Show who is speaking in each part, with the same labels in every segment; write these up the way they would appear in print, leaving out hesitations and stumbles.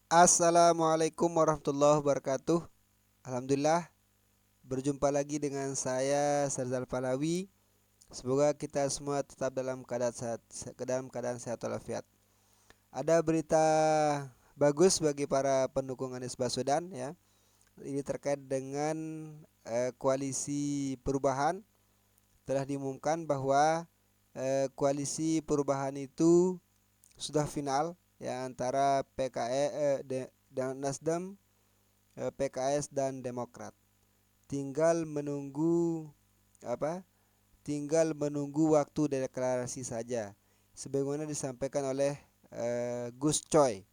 Speaker 1: Assalamualaikum warahmatullahi wabarakatuh. Alhamdulillah, berjumpa lagi dengan saya Sarzal Palawi. Semoga kita semua tetap dalam keadaan sehat walafiat. Ada berita bagus bagi para pendukung Anies Baswedan ya. Ini terkait dengan koalisi perubahan. Telah diumumkan bahwa koalisi perubahan itu sudah final ya antara dan Nasdem, PKS dan Demokrat. Tinggal menunggu apa? Tinggal menunggu waktu deklarasi saja. Sebagaimana disampaikan oleh Gus Coy,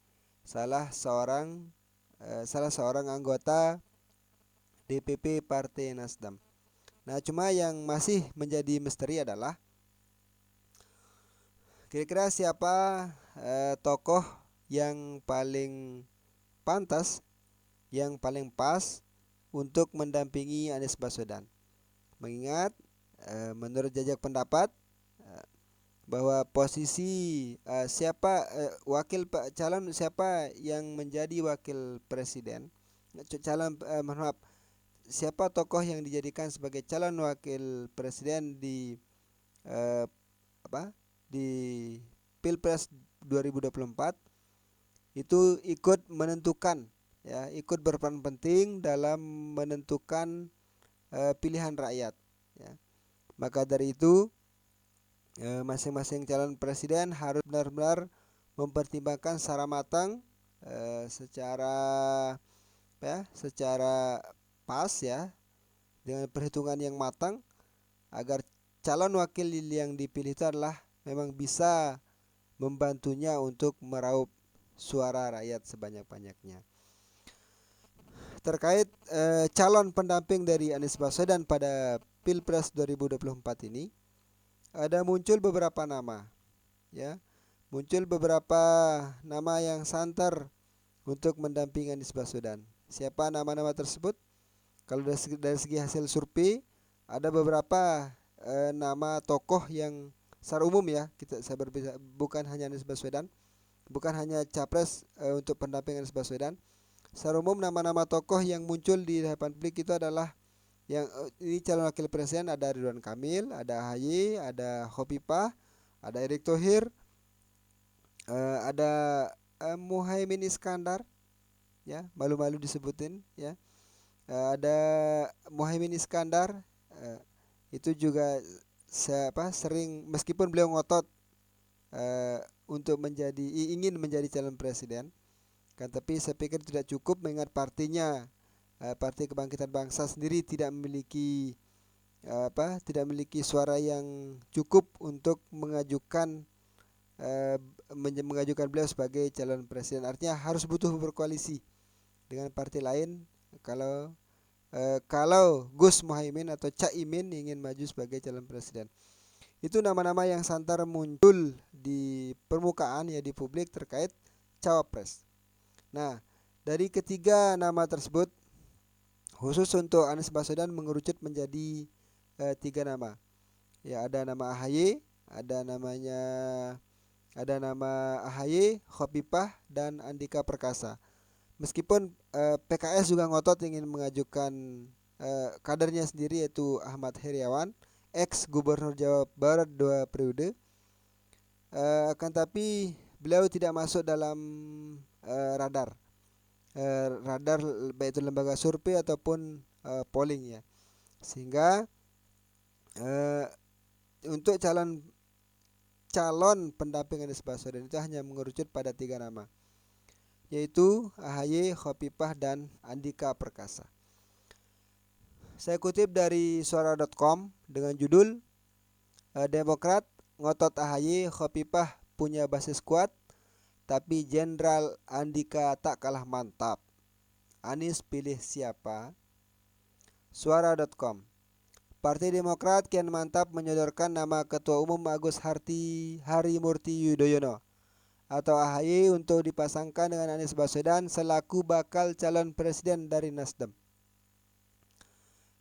Speaker 1: salah seorang salah seorang anggota DPP Partai Nasdem. Nah, cuma yang masih menjadi misteri adalah kira-kira siapa tokoh yang paling pantas, yang paling pas untuk mendampingi Anies Baswedan. Mengingat menurut jajak pendapat bahwa posisi calon siapa yang menjadi wakil presiden, calon maaf, siapa tokoh yang dijadikan sebagai calon wakil presiden di eh, apa di Pilpres 2024 itu ikut menentukan ya, ikut berperan penting dalam menentukan pilihan rakyat ya. Maka dari itu masing-masing calon presiden harus benar-benar mempertimbangkan secara matang, secara secara pas ya, dengan perhitungan yang matang agar calon wakil yang dipilih itu adalah memang bisa membantunya untuk meraup suara rakyat sebanyak-banyaknya. Terkait calon pendamping dari Anies Baswedan pada Pilpres 2024 ini, ada muncul beberapa nama ya, muncul beberapa nama yang santer untuk mendampingi Anies Baswedan. Siapa nama-nama tersebut? Kalau dari segi hasil survei, ada beberapa nama tokoh yang secara umum ya, saya berbeda, bukan hanya Anies Baswedan, bukan hanya capres untuk pendamping Anies Baswedan. Secara umum nama-nama tokoh yang muncul di hadapan publik itu adalah yang ini calon wakil presiden, ada Ridwan Kamil, ada AHY, ada Khofifah, ada Erick Thohir, ada Muhaimin Iskandar ya, malu-malu disebutin ya. Ada Muhaimin Iskandar, eh, itu juga sering, meskipun beliau ngotot untuk ingin menjadi calon presiden kan, tapi saya pikir tidak cukup mengingat partinya, Partai Kebangkitan Bangsa sendiri tidak memiliki suara yang cukup untuk eh, mengajukan beliau sebagai calon presiden. Artinya harus butuh berkoalisi dengan partai lain kalau Gus Muhaimin atau Cak Imin ingin maju sebagai calon presiden. Itu nama-nama yang santar muncul di permukaan ya, di publik terkait cawapres. Nah, dari ketiga nama tersebut, khusus untuk Anies Baswedan mengerucut menjadi tiga nama. Ya, ada nama AHY, ada namanya ada nama AHY, Khofifah dan Andika Perkasa. Meskipun PKS juga ngotot ingin mengajukan kadernya sendiri, yaitu Ahmad Heriawan, ex Gubernur Jawa Barat 2 periode, akan tapi beliau tidak masuk dalam radar radar baik itu lembaga survei ataupun polling ya, sehingga eh, untuk calon calon pendamping Anies Baswedan itu hanya mengerucut pada tiga nama, yaitu AHY, Khofifah dan Andika Perkasa. Saya kutip dari suara.com dengan judul Demokrat ngotot AHY, Khofifah punya basis kuat, tapi Jenderal Andika tak kalah mantap. Anies pilih siapa? Suara.com. Partai Demokrat kian mantap menyodorkan nama Ketua Umum Agus Harimurti Yudhoyono atau AHY untuk dipasangkan dengan Anies Baswedan selaku bakal calon presiden dari Nasdem.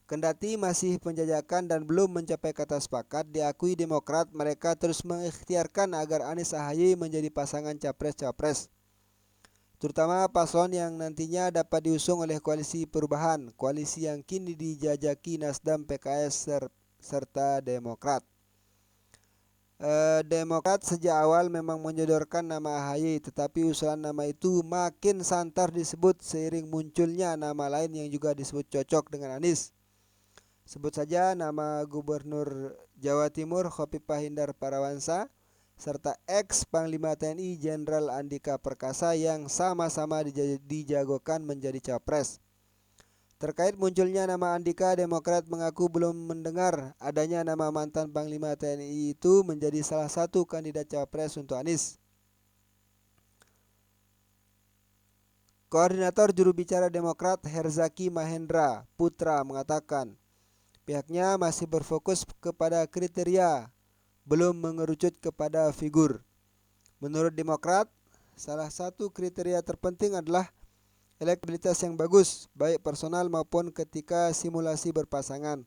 Speaker 1: Kendati masih penjajakan dan belum mencapai kata sepakat, diakui Demokrat mereka terus mengikhtiarkan agar Anies AHY menjadi pasangan capres-capres. terutama paslon yang nantinya dapat diusung oleh koalisi perubahan, koalisi yang kini dijajaki Nasdem, PKS, serta Demokrat. Demokrat sejak awal memang menyodorkan nama AHY, tetapi usulan nama itu makin santar disebut seiring munculnya nama lain yang juga disebut cocok dengan Anies. Sebut saja nama Gubernur Jawa Timur Khofifah Indar Parawansa serta ex Panglima TNI Jenderal Andika Perkasa yang sama-sama dijagokan menjadi capres. Terkait munculnya nama Andika, Demokrat mengaku belum mendengar adanya nama mantan Panglima TNI itu menjadi salah satu kandidat capres untuk Anies. Koordinator juru bicara Demokrat Herzaki Mahendra Putra mengatakan pihaknya masih berfokus kepada kriteria, belum mengerucut kepada figur. Menurut Demokrat, salah satu kriteria terpenting adalah elektabilitas yang bagus, baik personal maupun ketika simulasi berpasangan,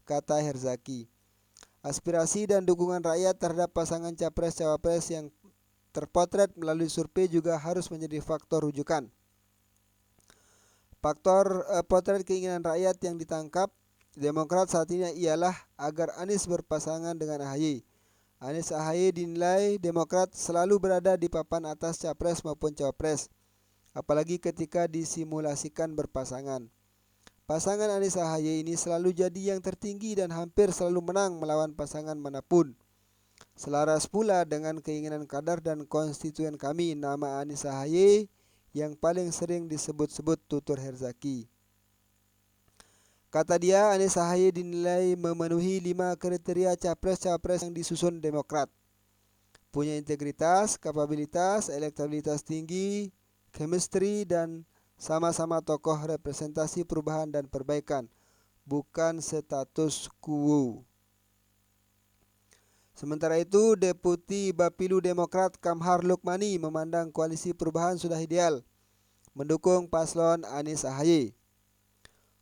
Speaker 1: kata Herzaki. Aspirasi dan dukungan rakyat terhadap pasangan capres-cawapres yang terpotret melalui survei juga harus menjadi faktor rujukan. Faktor potret keinginan rakyat yang ditangkap Demokrat saat ini ialah agar Anies berpasangan dengan AHY. Anies AHY dinilai Demokrat selalu berada di papan atas capres maupun cawapres, apalagi ketika disimulasikan berpasangan. Pasangan Anies AHY ini selalu jadi yang tertinggi dan hampir selalu menang melawan pasangan manapun. Selaras pula dengan keinginan kader dan konstituen kami, nama Anies AHY yang paling sering disebut-sebut, tutur Herzaki. Kata dia, Anies AHY dinilai memenuhi 5 kriteria capres-cawapres yang disusun Demokrat. Punya integritas, kapabilitas, elektabilitas tinggi, chemistry, dan sama-sama tokoh representasi perubahan dan perbaikan, bukan status quo. Sementara itu, Deputi Bapilu Demokrat Kamhar Lukmani memandang koalisi perubahan sudah ideal mendukung paslon Anies AHY.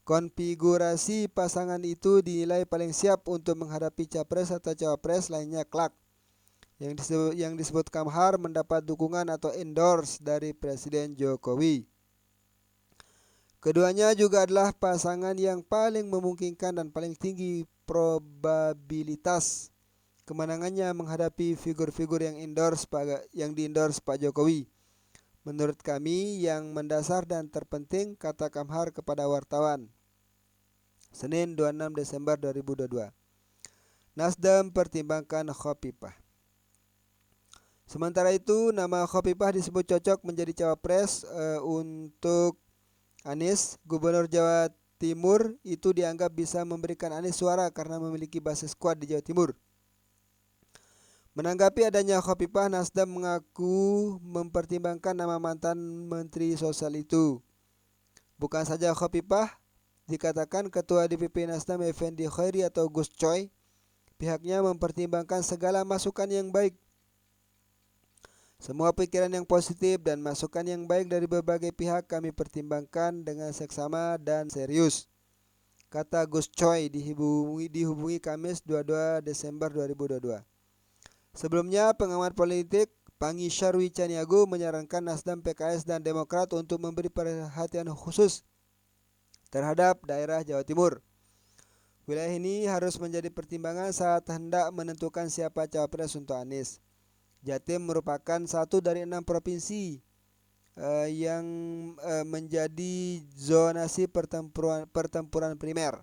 Speaker 1: Konfigurasi pasangan itu dinilai paling siap untuk menghadapi capres atau cawapres lainnya kelak. Yang disebut Kamhar mendapat dukungan atau endorse dari Presiden Jokowi. Keduanya juga adalah pasangan yang paling memungkinkan dan paling tinggi probabilitas kemenangannya menghadapi figur-figur yang diendorse Pak Jokowi. Menurut kami yang mendasar dan terpenting, kata Kamhar kepada wartawan. Senin 26 Desember 2022. Nasdem pertimbangkan Khofifah. Sementara itu, nama Khofifah disebut cocok menjadi cawapres untuk Anies. Gubernur Jawa Timur itu dianggap bisa memberikan Anies suara karena memiliki basis kuat di Jawa Timur. Menanggapi adanya Khofifah, Nasdem mengaku mempertimbangkan nama mantan Menteri Sosial itu. Bukan saja Khofifah, dikatakan Ketua DPP Nasdem Effendi Khairi atau Gus Coy, pihaknya mempertimbangkan segala masukan yang baik. Semua pikiran yang positif dan masukan yang baik dari berbagai pihak kami pertimbangkan dengan seksama dan serius, kata Gus Coy dihubungi Kamis 22 Desember 2022. Sebelumnya, pengamat politik Pangi Syarwi Caniago menyarankan Nasdem, PKS, dan Demokrat untuk memberi perhatian khusus terhadap daerah Jawa Timur. Wilayah ini harus menjadi pertimbangan saat hendak menentukan siapa cawapres untuk Anies. Jatim merupakan satu dari 6 provinsi yang menjadi zonasi pertempuran primer.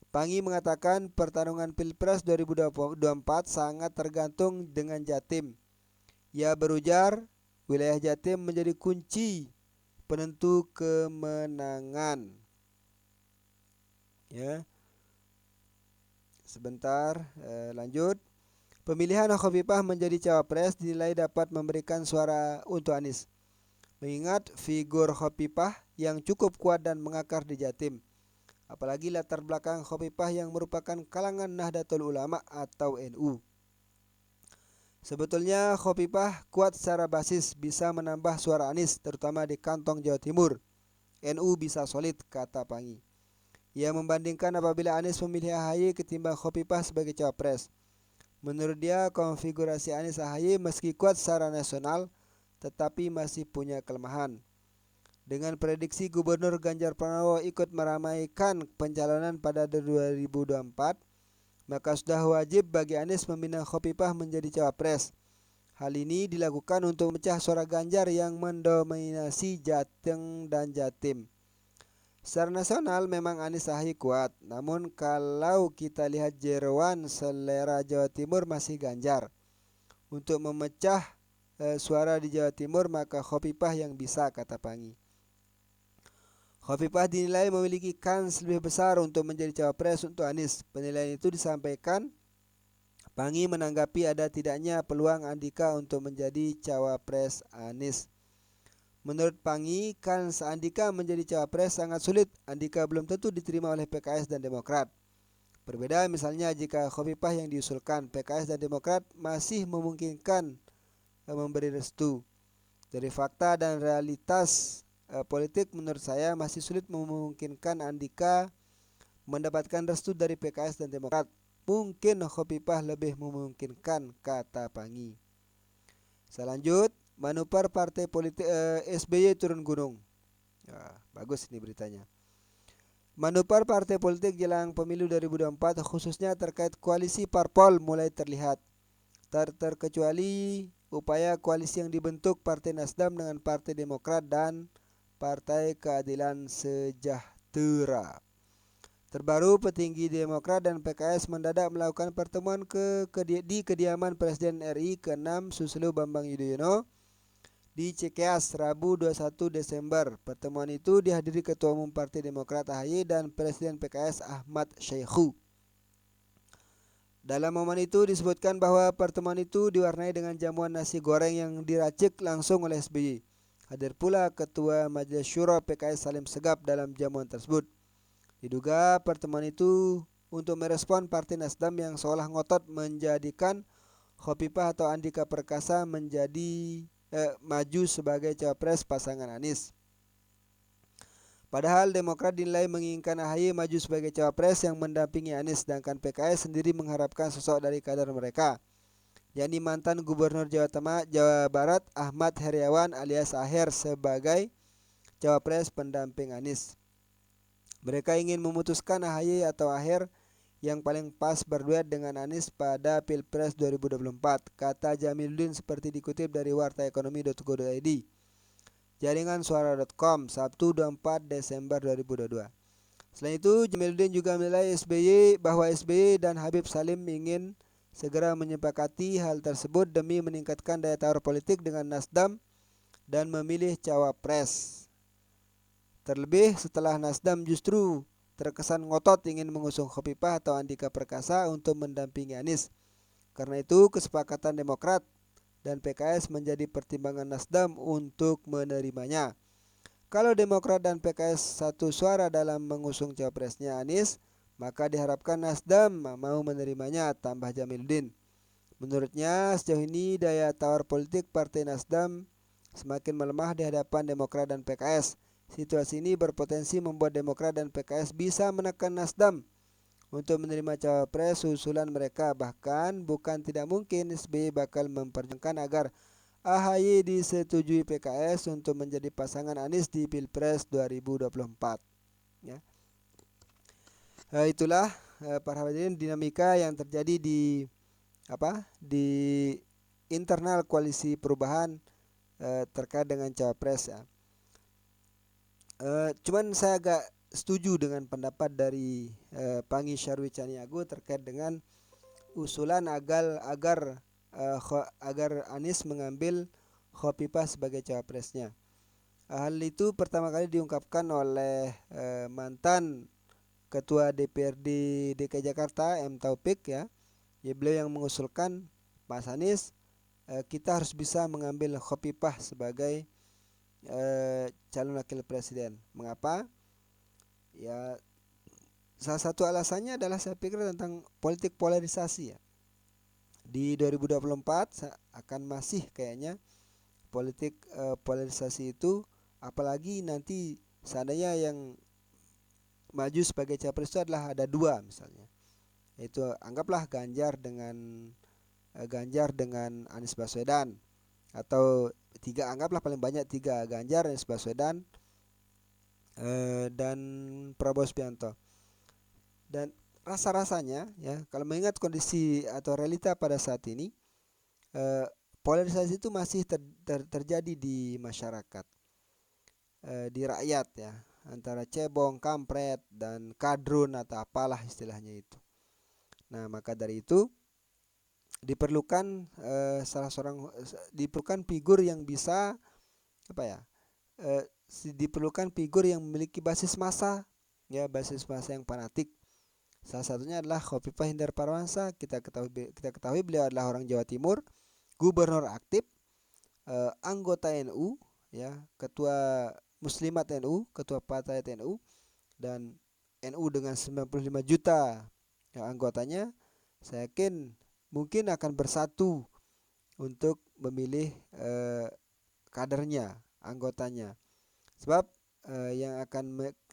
Speaker 1: Pangi mengatakan pertarungan Pilpres 2024 sangat tergantung dengan Jatim. Ia berujar, wilayah Jatim menjadi kunci penentu kemenangan. Ya. Sebentar, lanjut. Pemilihan Khofifah menjadi cawapres dinilai dapat memberikan suara untuk Anies. Mengingat figur Khofifah yang cukup kuat dan mengakar di Jatim. Apalagi latar belakang Khofifah yang merupakan kalangan Nahdlatul Ulama atau NU. Sebetulnya Khofifah kuat secara basis, bisa menambah suara Anies terutama di kantong Jawa Timur. NU bisa solid, kata Pangi. Ia membandingkan apabila Anies memilih AHY ketimbang Khofifah sebagai cawapres. Menurut dia, konfigurasi Anies AHY meski kuat secara nasional, tetapi masih punya kelemahan. Dengan prediksi Gubernur Ganjar Pranowo ikut meramaikan pencalonan pada 2024, maka sudah wajib bagi Anies meminang Khofifah menjadi cawapres. Hal ini dilakukan untuk memecah suara Ganjar yang mendominasi Jateng dan Jatim. Secara nasional memang Anies Ahy kuat, namun kalau kita lihat jeroan selera Jawa Timur masih Ganjar. Untuk memecah suara di Jawa Timur maka Khofifah yang bisa, kata Pangi. Khofifah dinilai memiliki kans lebih besar untuk menjadi cawapres untuk Anies. Penilaian itu disampaikan Pangi menanggapi ada tidaknya peluang Andika untuk menjadi cawapres Anies. Menurut Pangi, kans Andika menjadi cawapres sangat sulit. Andika belum tentu diterima oleh PKS dan Demokrat. Berbeda misalnya jika Khofifah yang diusulkan, PKS dan Demokrat masih memungkinkan memberi restu. Dari fakta dan realitas politik menurut saya masih sulit memungkinkan Andika mendapatkan restu dari PKS dan Demokrat. Mungkin Khofifah lebih memungkinkan, kata Pangi. Selanjut, manuver partai politik SBY turun gunung. Ya, bagus ini beritanya. Manuver partai politik jelang pemilu 2024 khususnya terkait koalisi parpol mulai terlihat. Terkecuali upaya koalisi yang dibentuk Partai Nasdem dengan Partai Demokrat dan Partai Keadilan Sejahtera. Terbaru, petinggi Demokrat dan PKS mendadak melakukan pertemuan di kediaman Presiden RI ke-6 Susilo Bambang Yudhoyono di Cikeas, Rabu 21 Desember. Pertemuan itu dihadiri Ketua Umum Partai Demokrat AHY dan Presiden PKS Ahmad Syeikhu. Dalam momen itu disebutkan bahwa pertemuan itu diwarnai dengan jamuan nasi goreng yang diracik langsung oleh SBY. Hadir pula Ketua Majelis Syuro PKS Salim Segaf dalam jamuan tersebut. Diduga pertemuan itu untuk merespon Partai Nasdem yang seolah ngotot menjadikan Khofifah atau Andika Perkasa menjadi maju sebagai cawapres pasangan Anies. Padahal Demokrat dinilai menginginkan AHY maju sebagai cawapres yang mendampingi Anies, sedangkan PKS sendiri mengharapkan sosok dari kader mereka, yakni mantan Gubernur Jawa Barat Ahmad Heriawan alias Aher sebagai cawapres pendamping Anies. Mereka ingin memutuskan AHY atau Aher yang paling pas berduet dengan Anies pada Pilpres 2024, kata Jamiluddin seperti dikutip dari wartaekonomi.go.id. Jaringan suara.com, Sabtu 24 Desember 2022. Selain itu, Jamiluddin juga menilai bahwa SBY dan Habib Salim ingin segera menyepakati hal tersebut demi meningkatkan daya tawar politik dengan Nasdem dan memilih cawapres. Terlebih setelah Nasdem justru terkesan ngotot ingin mengusung Khofifah atau Andika Perkasa untuk mendampingi Anies. Karena itu kesepakatan Demokrat dan PKS menjadi pertimbangan Nasdem untuk menerimanya. Kalau Demokrat dan PKS satu suara dalam mengusung cawapresnya Anies, maka diharapkan Nasdem mau menerimanya, tambah Jamiluddin. Menurutnya sejauh ini daya tawar politik Partai Nasdem semakin melemah di hadapan Demokrat dan PKS. Situasi ini berpotensi membuat Demokrat dan PKS bisa menekan Nasdem untuk menerima cawapres usulan mereka. Bahkan bukan tidak mungkin SBY bakal memperjuangkan agar AHY disetujui PKS untuk menjadi pasangan Anies di Pilpres 2024. Ya. Itulah para hadirin dinamika yang terjadi di internal koalisi perubahan terkait dengan cawapres ya. Cuman saya agak setuju dengan pendapat dari Pangi Syarwi Caniago terkait dengan usulan agar Anies mengambil Khofifah sebagai cawapresnya. Hal itu pertama kali diungkapkan oleh mantan Ketua DPRD DKI Jakarta M Taufik ya. Beliau yang mengusulkan Mas Anies, kita harus bisa mengambil Khofifah sebagai calon wakil presiden. Mengapa? Ya, salah satu alasannya adalah saya pikir tentang politik polarisasi ya. Di 2024 akan masih kayaknya politik polarisasi itu, apalagi nanti seandainya yang maju sebagai capres itu adalah ada dua misalnya. Yaitu anggaplah Ganjar dengan Anies Baswedan. atau tiga, anggaplah paling banyak tiga, Ganjar, Anies Baswedan, dan Prabowo Subianto. Dan rasa-rasanya ya, kalau mengingat kondisi atau realita pada saat ini, eh, polarisasi itu masih terjadi di masyarakat, di rakyat ya, antara cebong, kampret, dan kadrun atau apalah istilahnya itu. Nah, maka dari itu diperlukan diperlukan figur yang bisa apa ya? Diperlukan figur yang memiliki basis massa, ya, basis massa yang fanatik. Salah satunya adalah Khofifah Indar Parawansa. Kita ketahui beliau adalah orang Jawa Timur, gubernur aktif, anggota NU, ya, ketua Muslimat NU, ketua Partai NU, dan NU dengan 95 juta ya, anggotanya, saya yakin mungkin akan bersatu untuk memilih kadernya, anggotanya. Sebab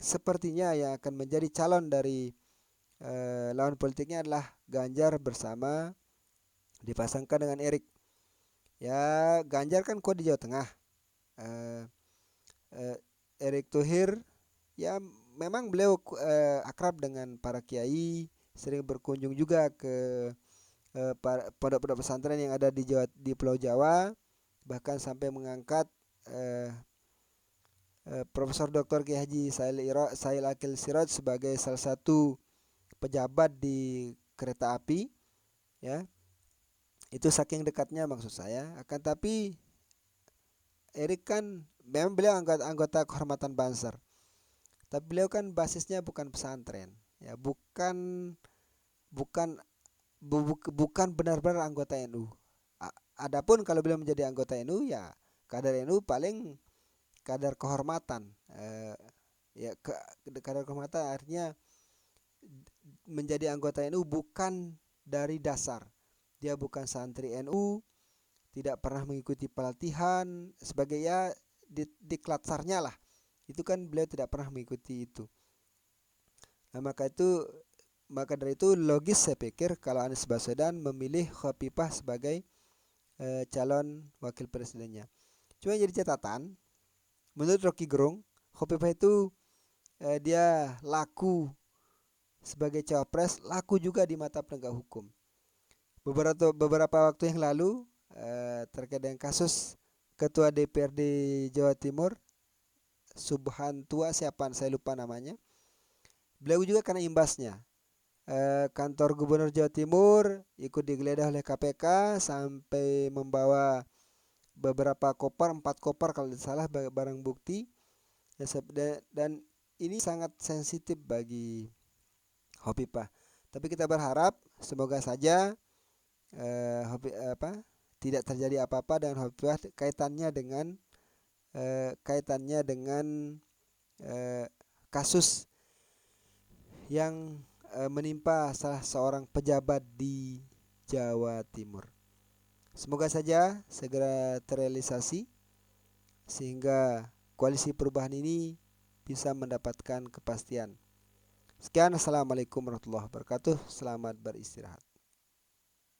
Speaker 1: sepertinya yang akan menjadi calon dari lawan politiknya adalah Ganjar bersama dipasangkan dengan Erik. Ya, Ganjar kan kuat di Jawa Tengah. Eh, eh, Erik Thohir, ya, memang beliau akrab dengan para kiai, sering berkunjung juga ke pondok-pondok pesantren yang ada di Pulau Jawa, bahkan sampai mengangkat eh, Profesor Dr. Kiai Haji Sail Akil Siraj sebagai salah satu pejabat di kereta api, ya. Itu saking dekatnya maksud saya. Akan tapi Erik kan memang beliau anggota kehormatan Banser, tapi beliau kan basisnya bukan pesantren, ya, bukan bukan bukan benar-benar anggota NU. Adapun kalau beliau menjadi anggota NU, ya kader NU paling kadar kehormatan, ya kadar kehormatan artinya menjadi anggota NU bukan dari dasar, dia bukan santri NU, tidak pernah mengikuti pelatihan sebagai, ya, di lah, itu kan beliau tidak pernah mengikuti itu. Nah, maka dari itu logis saya pikir kalau Anies Baswedan memilih Khofifah sebagai calon wakil presidennya. Cuma jadi catatan, menurut Rocky Gerung, Khofifah itu dia laku sebagai cawapres, laku juga di mata penegak hukum. Beberapa waktu yang lalu, terkait dengan kasus Ketua DPRD Jawa Timur, Subhantua siapa saya lupa namanya, beliau juga kena imbasnya. Kantor Gubernur Jawa Timur ikut digeledah oleh KPK sampai membawa beberapa koper, 4 koper kalau tidak salah, barang bukti. Dan ini sangat sensitif bagi Khofifah. Tapi kita berharap semoga saja tidak terjadi apa-apa dengan Khofifah kaitannya dengan kasus yang menimpa salah seorang pejabat di Jawa Timur. Semoga saja segera terrealisasi sehingga koalisi perubahan ini bisa mendapatkan kepastian. Sekian, assalamualaikum warahmatullahi wabarakatuh. Selamat beristirahat.